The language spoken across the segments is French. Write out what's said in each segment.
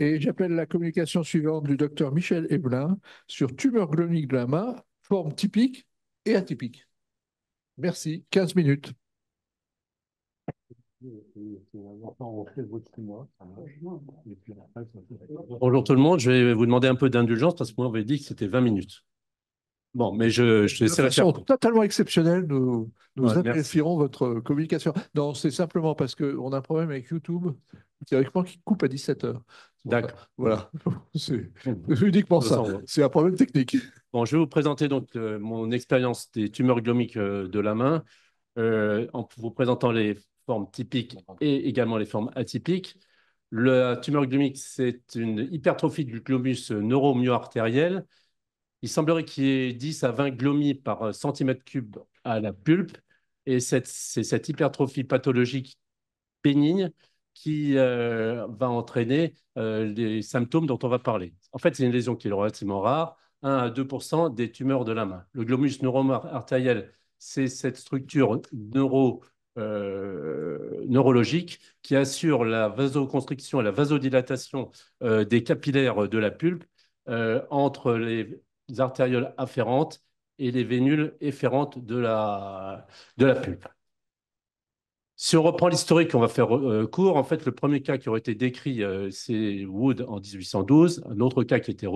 Et j'appelle la communication suivante du docteur Michel Heblin sur tumeur glomique de la main, forme typique et atypique. Merci, 15 minutes. Bonjour tout le monde, je vais vous demander un peu d'indulgence parce que moi on avait dit que c'était 20 minutes. Bon, mais je De essaierai de faire façon court. totalement exceptionnelle, nous Ouais, merci. apprécierons votre communication. Non, c'est simplement parce qu'on a un problème avec YouTube, théoriquement, qui coupe à 17 heures. C'est pour ça. D'accord. Ok. Voilà, c'est Bon, uniquement je ça. sens, ouais. C'est un problème technique. Bon, je vais vous présenter donc mon expérience des tumeurs glomiques de la main en vous présentant les formes typiques et également les formes atypiques. La tumeur glomique, c'est une hypertrophie du glomus neuromyo-artériel. Il semblerait qu'il y ait 10 à 20 glomies par centimètre cube à la pulpe. Et c'est cette hypertrophie pathologique bénigne qui va entraîner les symptômes dont on va parler. En fait, c'est une lésion qui est relativement rare, 1 à 2 des tumeurs de la main. Le glomus neuro-artériel, c'est cette structure neurologique qui assure la vasoconstriction et la vasodilatation des capillaires de la pulpe entre les artérioles afférentes et les vénules efférentes de la pulpe. Si on reprend l'historique, on va faire court. En fait, le premier cas qui aurait été décrit, c'est Wood en 1812. Un autre cas qui a été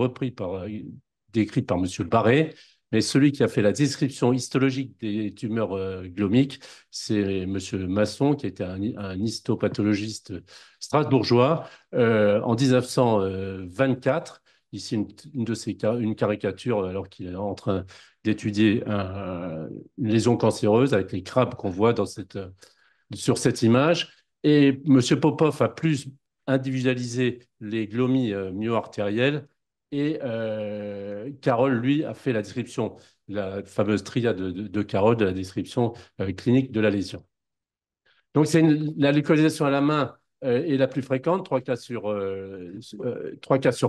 décrit par M. Barré. Mais celui qui a fait la description histologique des tumeurs glomiques, c'est M. Masson, qui était un histopathologiste strasbourgeois en 1924. Ici, une caricature alors qu'il est en train d'étudier une lésion cancéreuse avec les crabes qu'on voit sur cette image. Et M. Popov a plus individualisé les glomies myo-artérielles et Carroll, lui, a fait la description, la fameuse triade de Carroll de la description clinique de la lésion. Donc, la localisation à la main est la plus fréquente, 3 cas sur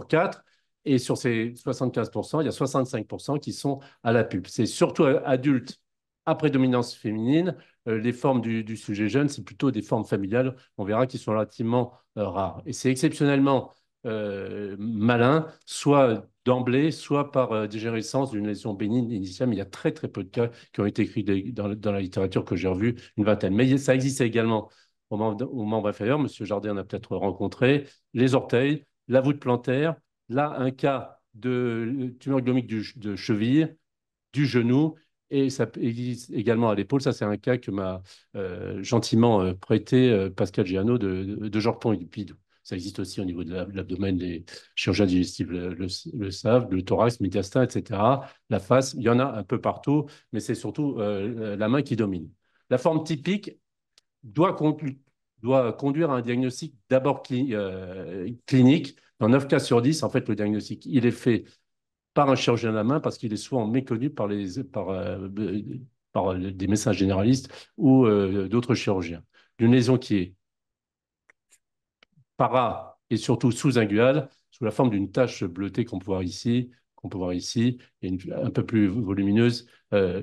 4. Et sur ces 75%, il y a 65% qui sont à la pulpe. C'est surtout adultes à prédominance féminine. Les formes du sujet jeune, c'est plutôt des formes familiales. On verra qu'ils sont relativement rares. Et c'est exceptionnellement malin, soit d'emblée, soit par dégénérescence d'une lésion bénigne initiale. Mais il y a très, très peu de cas qui ont été écrits dans la littérature que j'ai revue, une vingtaine. Mais ça existait également au membre inférieur. Monsieur Jardin en a peut-être rencontré les orteils, la voûte plantaire. Là, un cas de tumeur glomique de cheville, du genou, et ça existe également à l'épaule. Ça, c'est un cas que m'a gentiment prêté Pascal Giano de Georges Pompidou. Ça existe aussi au niveau de l'abdomen. Les chirurgiens digestifs le savent, le thorax, médiastin, etc. La face, il y en a un peu partout, mais c'est surtout la main qui domine. La forme typique doit, doit conduire à un diagnostic d'abord clinique. Dans 9 cas sur 10, en fait, le diagnostic, il est fait par un chirurgien de la main parce qu'il est souvent méconnu par des médecins généralistes ou d'autres chirurgiens. Une lésion qui est para et surtout sous-inguale, sous la forme d'une tache bleutée qu'on peut voir ici, et un peu plus volumineuse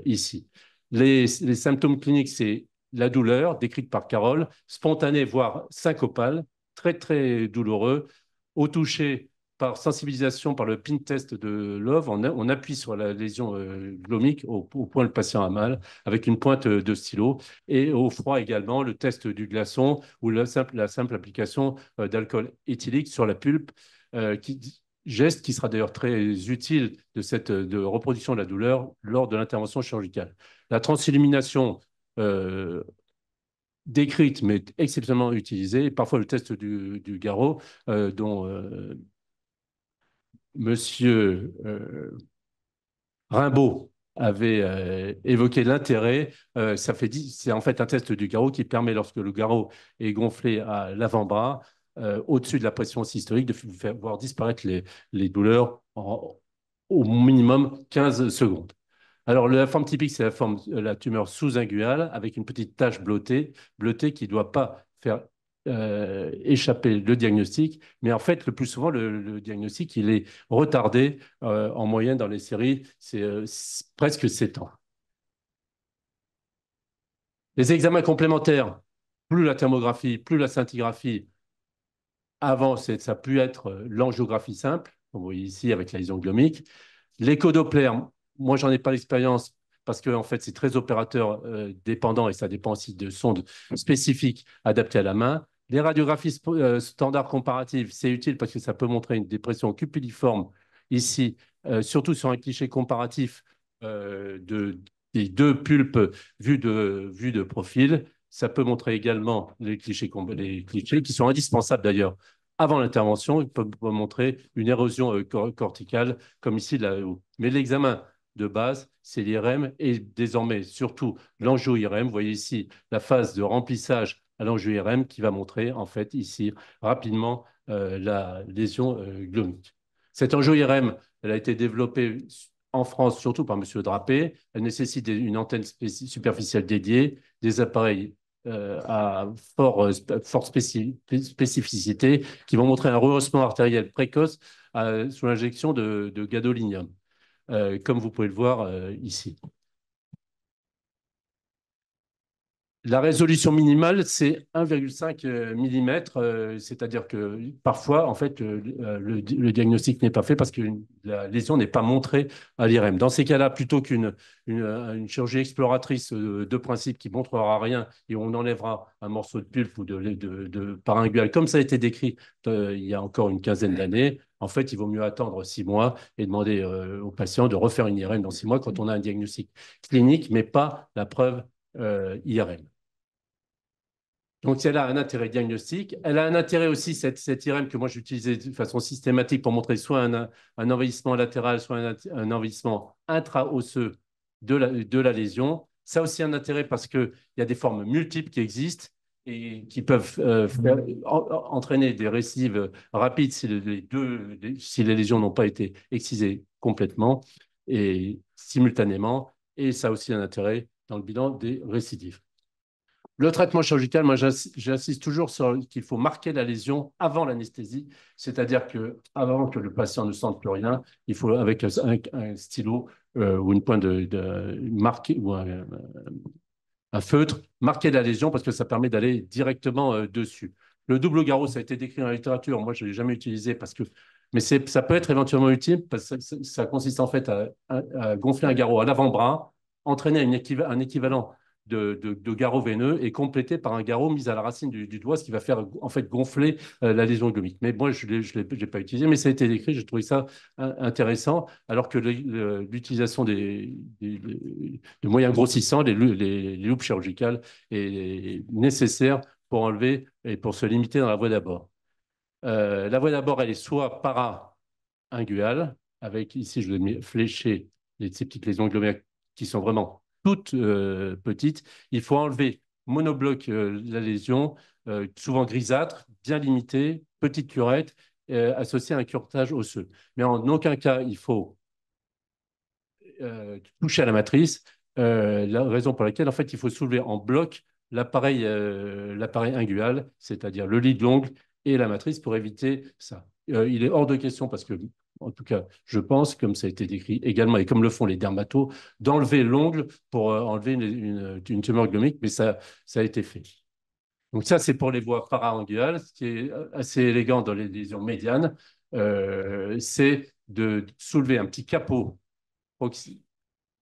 ici. Les symptômes cliniques, c'est la douleur, décrite par Carole, spontanée, voire syncopale, très, très douloureux. Au toucher, par sensibilisation, par le pin test de Love, on appuie sur la lésion glomique au point où le patient a mal, avec une pointe de stylo. Et au froid également, le test du glaçon ou la simple application d'alcool éthylique sur la pulpe, geste qui sera d'ailleurs très utile de reproduction de la douleur lors de l'intervention chirurgicale. La transillumination décrite, mais exceptionnellement utilisée, et parfois le test du garrot, dont Monsieur Rimbaud avait évoqué l'intérêt. C'est en fait un test du garrot qui permet, lorsque le garrot est gonflé à l'avant-bras, au-dessus de la pression systolique, de faire voir disparaître les douleurs en au minimum 15 secondes. Alors, la forme typique, c'est la tumeur sous-inguinale avec une petite tache bleutée qui ne doit pas faire échapper le diagnostic. Mais en fait, le plus souvent, le diagnostic, il est retardé en moyenne dans les séries, c'est presque 7 ans. Les examens complémentaires, plus la thermographie, plus la scintigraphie, Avant, ça a pu être l'angiographie simple, comme vous voyez ici avec la lésion glomique. L'écho-Doppler, moi, j'en ai pas l'expérience parce que en fait, c'est très opérateur dépendant et ça dépend aussi de sondes spécifiques adaptées à la main. Les radiographies standards comparatives, c'est utile parce que ça peut montrer une dépression cupuliforme ici, surtout sur un cliché comparatif des deux pulpes vus de profil. Ça peut montrer également les clichés qui sont indispensables d'ailleurs avant l'intervention. Ils peuvent montrer une érosion corticale comme ici là-haut. Mais l'examen de base, c'est l'IRM et désormais surtout l'angio-IRM. Vous voyez ici la phase de remplissage à l'angio-IRM qui va montrer en fait ici rapidement la lésion glomique. Cette angio-IRM, elle a été développée en France surtout par M. Drapé. Elle nécessite une antenne superficielle dédiée, des appareils à forte spécificité qui vont montrer un rehaussement artériel précoce sous l'injection de gadolinium, comme vous pouvez le voir ici. La résolution minimale, c'est 1,5 mm, c'est-à-dire que parfois, en fait, le diagnostic n'est pas fait parce que la lésion n'est pas montrée à l'IRM. Dans ces cas-là, plutôt qu'une chirurgie exploratrice de principe qui ne montrera rien et on enlèvera un morceau de pulpe ou de parunguale, comme ça a été décrit il y a encore une quinzaine d'années, en fait, il vaut mieux attendre 6 mois et demander aux patients de refaire une IRM dans 6 mois quand on a un diagnostic clinique, mais pas la preuve IRM. Donc, elle a un intérêt diagnostique. Elle a un intérêt aussi, cette IRM que moi j'utilisais de façon systématique pour montrer soit un envahissement latéral, soit un envahissement intra-osseux de la lésion. Ça a aussi un intérêt parce qu'il y a des formes multiples qui existent et qui peuvent entraîner des récidives rapides si si les lésions n'ont pas été excisées complètement et simultanément. Et ça a aussi un intérêt dans le bilan des récidives. Le traitement chirurgical, moi, j'insiste toujours sur qu'il faut marquer la lésion avant l'anesthésie, c'est-à-dire qu'avant que le patient ne sente plus rien, il faut, avec un stylo ou une pointe de marquer ou un feutre, marquer la lésion parce que ça permet d'aller directement dessus. Le double garrot, ça a été décrit dans la littérature. Moi, je ne l'ai jamais utilisé parce que. Mais ça peut être éventuellement utile parce que ça consiste en fait à gonfler un garrot à l'avant-bras, entraîner un équivalent de garrot veineux et complété par un garrot mis à la racine du doigt, ce qui va faire en fait gonfler la lésion glomique. Mais moi, je ne l'ai pas utilisé, mais ça a été décrit, j'ai trouvé ça intéressant, alors que l'utilisation de moyens grossissants, les loupes chirurgicales, est nécessaire pour enlever et pour se limiter dans la voie d'abord. La voie d'abord, elle est soit para-inguale, avec ici, je vais flécher ces petites lésions glomérules qui sont vraiment toutes petites. Il faut enlever monobloc la lésion, souvent grisâtre, bien limitée, petite curette, associée à un curetage osseux. Mais en aucun cas, il faut toucher à la matrice. La raison pour laquelle, en fait, il faut soulever en bloc l'appareil ingual, c'est-à-dire le lit de l'ongle et la matrice pour éviter ça. Il est hors de question parce que, en tout cas, je pense, comme ça a été décrit également et comme le font les dermatos, d'enlever l'ongle pour enlever une tumeur glomique, mais ça a été fait. Donc ça, c'est pour les voies para-anguales. Ce qui est assez élégant dans les lésions médianes, c'est de soulever un petit capot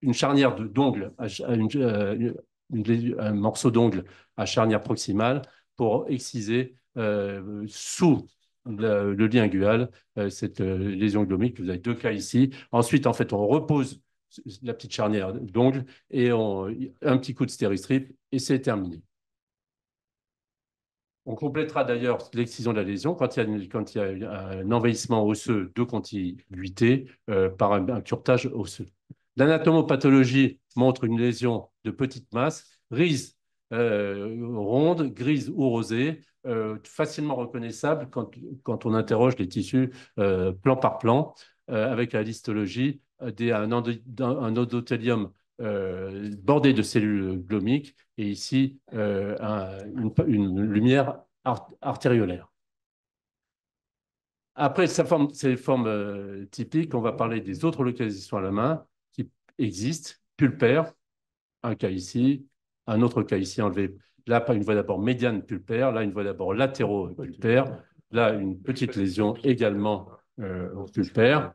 une charnière d'ongle, un morceau d'ongle à charnière proximale pour exciser sous le lien ingual cette lésion glomique. Vous avez deux cas ici. Ensuite, en fait, on repose la petite charnière d'ongle et un petit coup de stéristrip et c'est terminé. On complétera d'ailleurs l'excision de la lésion quand il y a un envahissement osseux de contiguïté par un curetage osseux. L'anatomopathologie montre une lésion de petite masse, grise, ronde, grise ou rosée, facilement reconnaissable quand on interroge les tissus plan par plan, avec la histologie un endothélium bordé de cellules glomiques et ici une lumière artériolaire. Après ces formes typiques, on va parler des autres localisations à la main qui existent. Pulpaire, un cas ici, un autre cas ici enlevé. Là, pas une voie d'abord médiane pulpaire, là, une voie d'abord latéraux pulpaire. Là, une petite lésion également oculaire.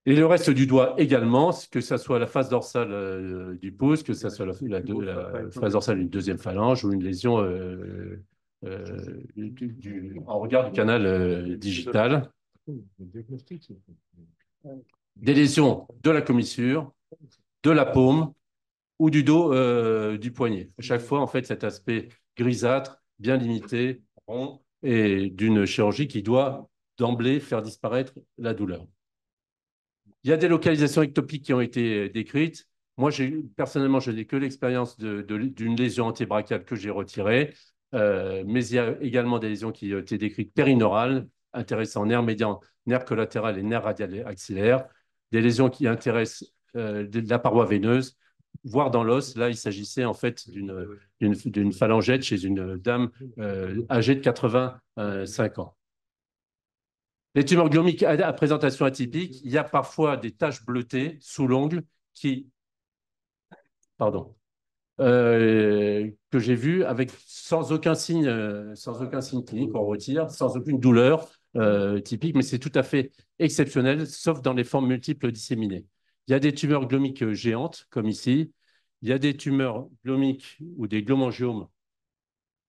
Et le reste du doigt également, que ce soit la face dorsale du pouce, que ce soit la face dorsale d'une deuxième phalange ou une lésion en regard du canal digital. Des lésions de la commissure, de la paume ou du dos du poignet. À chaque fois, en fait, cet aspect grisâtre, bien limité, rond, et d'une chirurgie qui doit d'emblée faire disparaître la douleur. Il y a des localisations ectopiques qui ont été décrites. Moi, personnellement, je n'ai que l'expérience d'une lésion antébrachale que j'ai retirée, mais il y a également des lésions qui ont été décrites périnaurales, intéressant nerf médian, nerf collatéral et nerf radial axillaire, des lésions qui intéressent la paroi veineuse, voire dans l'os. Là, il s'agissait en fait d'une phalangette chez une dame âgée de 85 ans. Les tumeurs glomiques à présentation atypique, il y a parfois des taches bleutées sous l'ongle que j'ai vues avec sans aucun signe clinique, on retire, sans aucune douleur typique, mais c'est tout à fait exceptionnel, sauf dans les formes multiples disséminées. Il y a des tumeurs glomiques géantes, comme ici. Il y a des tumeurs glomiques ou des glomangiomes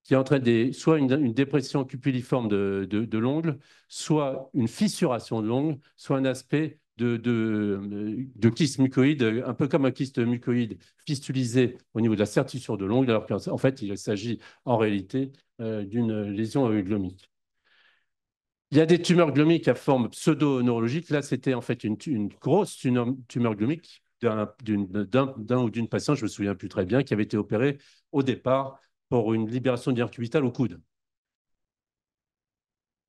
qui entraîne soit une dépression cupuliforme de l'ongle, soit une fissuration de l'ongle, soit un aspect de kyste mucoïde, un peu comme un kyste mucoïde fistulisé au niveau de la sertissure de l'ongle, alors qu'en fait, il s'agit en réalité d'une lésion glomique. Il y a des tumeurs glomiques à forme pseudo-neurologique. Là, c'était en fait une grosse tumeur glomique d'un ou d'une patiente, je ne me souviens plus très bien, qui avait été opérée au départ pour une libération du nerf cubital au coude.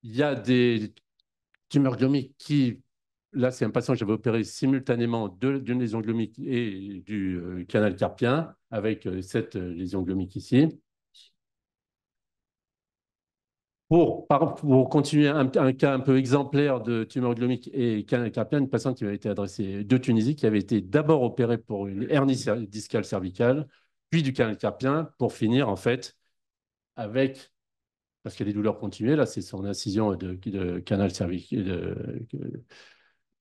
Il y a des tumeurs glomiques qui, là, c'est un patient que j'avais opéré simultanément d'une lésion glomique et du canal carpien, avec cette lésion glomique ici. Pour continuer un cas un peu exemplaire de tumeur glomique et canal carpien, une patiente qui m'avait été adressée de Tunisie, qui avait été d'abord opérée pour une hernie discale cervicale, puis du canal carpien, pour finir en fait avec, parce qu'il y a des douleurs continuées, là c'est son incision de canal cervical,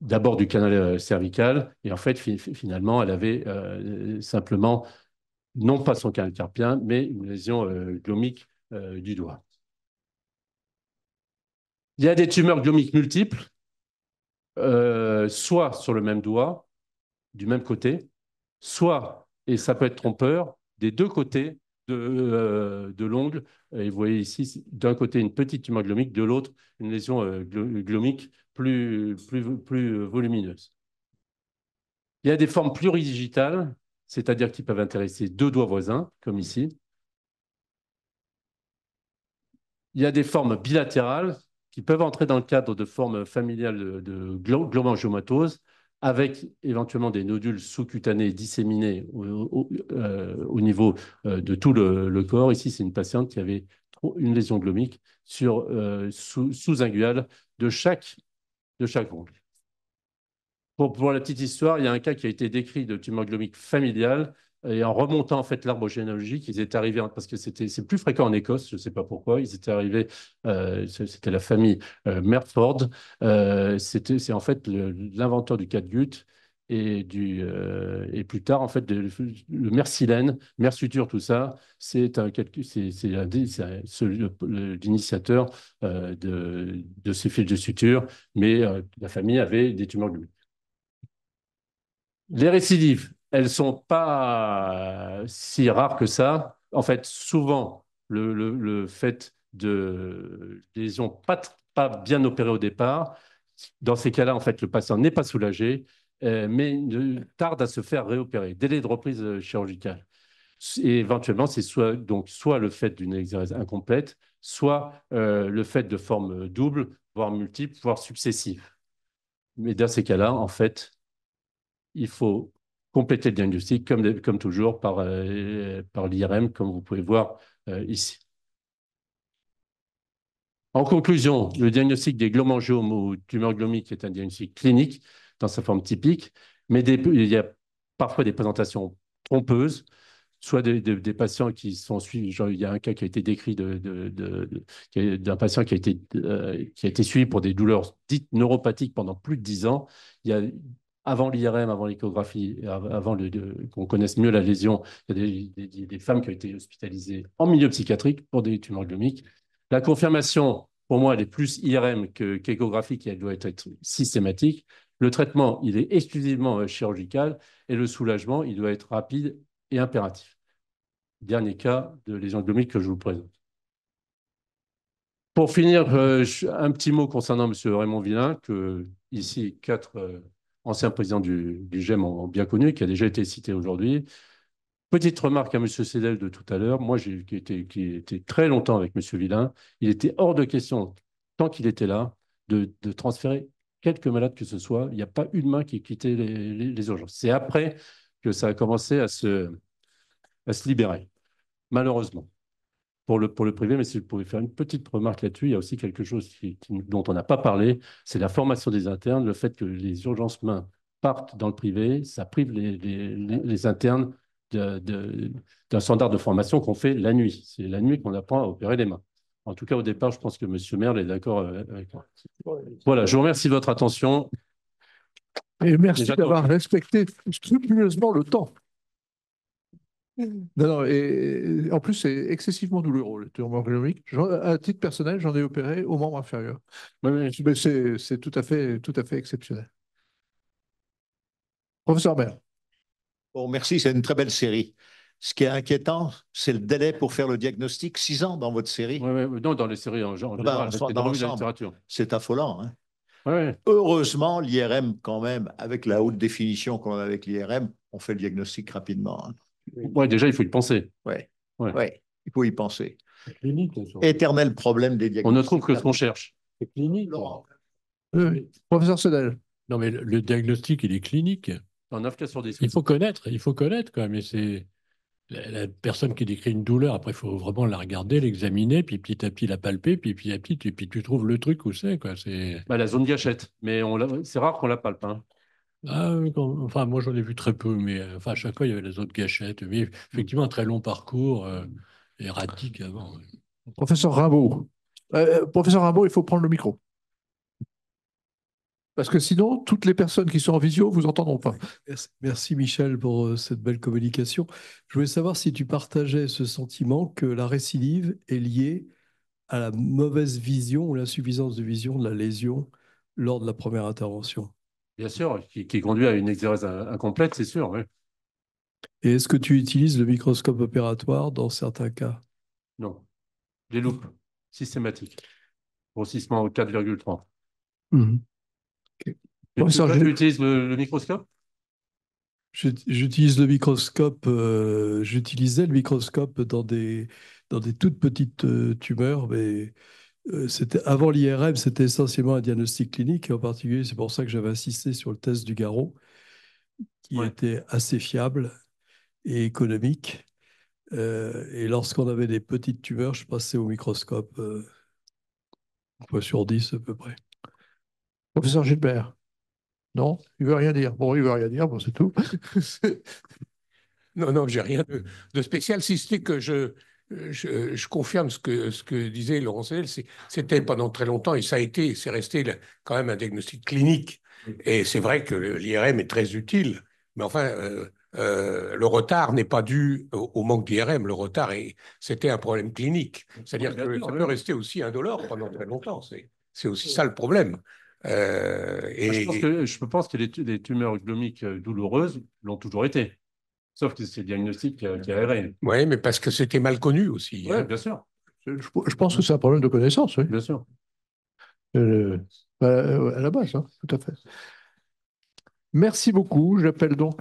d'abord du canal cervical, et en fait finalement elle avait simplement, non pas son canal carpien, mais une lésion glomique du doigt. Il y a des tumeurs glomiques multiples, soit sur le même doigt, du même côté, soit, et ça peut être trompeur, des deux côtés de l'ongle. Et vous voyez ici, d'un côté, une petite tumeur glomique, de l'autre, une lésion glomique plus volumineuse. Il y a des formes pluridigitales, c'est-à-dire qui peuvent intéresser deux doigts voisins, comme ici. Il y a des formes bilatérales qui peuvent entrer dans le cadre de formes familiales de glomangiomatose, avec éventuellement des nodules sous-cutanés disséminés au niveau de tout le corps. Ici, c'est une patiente qui avait une lésion glomique sous-inguale de chaque ongle. Pour la petite histoire, il y a un cas qui a été décrit de tumeur glomique familiale. Et en remontant en fait l'arbre généalogique, ils étaient arrivés, parce que c'est plus fréquent en Écosse, je ne sais pas pourquoi, ils étaient arrivés, c'était la famille Merford, c'est en fait l'inventeur du catgut et plus tard en fait le mersilène, mersuture, tout ça, c'est l'initiateur de ces fils de suture, mais la famille avait des tumeurs glomiques. Les récidives, elles ne sont pas si rares que ça. En fait, souvent, le fait de lésions pas bien opérées au départ, dans ces cas-là, en fait, le patient n'est pas soulagé, mais tarde à se faire réopérer. Délai de reprise chirurgicale. Et éventuellement, c'est soit le fait d'une exérèse incomplète, soit le fait de formes doubles, voire multiples, voire successives. Mais dans ces cas-là, en fait, il faut compléter le diagnostic, comme toujours, par l'IRM, comme vous pouvez voir ici. En conclusion, le diagnostic des glomangiomes ou tumeurs glomiques est un diagnostic clinique dans sa forme typique, mais il y a parfois des présentations trompeuses soit des patients qui sont suivis. Genre, il y a un cas qui a été décrit d'un patient qui a été suivi pour des douleurs dites neuropathiques pendant plus de 10 ans. Il y a, avant l'IRM, avant l'échographie, avant qu'on connaisse mieux la lésion, il y a des femmes qui ont été hospitalisées en milieu psychiatrique pour des tumeurs glomiques. La confirmation, pour moi, elle est plus IRM qu'échographique et elle doit être systématique. Le traitement, il est exclusivement chirurgical et le soulagement, il doit être rapide et impératif. Dernier cas de lésion glomique que je vous présente. Pour finir, un petit mot concernant M. Raymond Villain, que ici, 4 anciens présidents du GEM ont bien connu, qui a déjà été cité aujourd'hui. Petite remarque à M. Sedel de tout à l'heure. Moi, qui était très longtemps avec M. Villain, il était hors de question, tant qu'il était là, de transférer quelques malades que ce soit. Il n'y a pas une main qui quittait les urgences. C'est après que ça a commencé à se libérer, malheureusement, pour le privé. Mais si je pouvais faire une petite remarque là-dessus, il y a aussi quelque chose dont on n'a pas parlé, c'est la formation des internes, le fait que les urgences mains partent dans le privé, ça prive les internes d'un standard de formation qu'on fait la nuit. C'est la nuit qu'on apprend à opérer les mains. En tout cas, au départ, je pense que M. Merle est d'accord avec moi. Voilà, je vous remercie de votre attention. Et merci d'avoir respecté scrupuleusement le temps. Non, non, et en plus, c'est excessivement douloureux, le tumeur glomique. À titre personnel, j'en ai opéré au membre inférieur. Oui, oui. Mais c'est tout à fait exceptionnel. Professeur Maire. Bon, merci, c'est une très belle série. Ce qui est inquiétant, c'est le délai pour faire le diagnostic, 6 ans dans votre série. Oui, oui, non, dans les séries en général, Dans la l'ensemble, littérature. c'est affolant. Hein. Oui. Heureusement, l'IRM, quand même, avec la haute définition qu'on a avec l'IRM, on fait le diagnostic rapidement. Hein. Ouais, déjà, il faut y penser. Oui, Ouais. ouais, il faut y penser. Clinique, Éternel problème des diagnostics. On ne trouve que ce qu'on cherche. c'est clinique. Oui. Professeur Sedel. Non, mais le diagnostic, il est clinique. En 9 cas sur 10. Il faut connaître quand même. Et c'est la personne qui décrit une douleur. Après, il faut vraiment la regarder, l'examiner, puis petit à petit la palper, puis petit à petit, puis tu trouves le truc où c'est, quoi. C'est Bah, la zone gâchette, mais c'est rare qu'on la palpe. Hein. enfin, moi, j'en ai vu très peu, mais enfin, à chaque fois, il y avait les autres gâchettes. Mais effectivement, un très long parcours erratique avant. Professeur Rimbaud. Professeur Rimbaud, il faut prendre le micro. Parce que sinon, toutes les personnes qui sont en visio vous entendront pas. Merci Michel pour cette belle communication. Je voulais savoir si tu partageais ce sentiment que la récidive est liée à la mauvaise vision ou l'insuffisance de vision de la lésion lors de la première intervention. Bien sûr, qui conduit à une exérèse incomplète, c'est sûr. Oui. Et est-ce que tu utilises le microscope opératoire dans certains cas? Non. Les loupes systématiques. Grossissement au 4,3. Okay. Tu utilises le microscope? J'utilise le microscope, j'utilisais le microscope dans des toutes petites tumeurs, mais c'était avant l'IRM, c'était essentiellement un diagnostic clinique, et en particulier, c'est pour ça que j'avais insisté sur le test du garrot, qui était assez fiable et économique. Et lorsqu'on avait des petites tumeurs, je passais au microscope, une fois sur 10 à peu près. Professeur Gilbert. Non, il veut rien dire. Bon, il veut rien dire, bon, c'est tout. Non, j'ai rien de spécial, si ce n'est que je confirme ce que disait Laurent Sedel. C'était pendant très longtemps, et ça a été, c'est resté quand même un diagnostic clinique. Et c'est vrai que l'IRM est très utile, mais enfin, le retard n'est pas dû au manque d'IRM. Le retard, c'était un problème clinique. C'est-à-dire que ça peut rester aussi indolore pendant très longtemps. C'est aussi ça le problème. Je pense que les tumeurs glomiques douloureuses l'ont toujours été. Sauf que c'est le diagnostic qui a erré. Oui, mais parce que c'était mal connu aussi. Oui, bien sûr. Je pense que c'est un problème de connaissance, oui. Bien sûr. À la base, hein, tout à fait. Merci beaucoup. J'appelle donc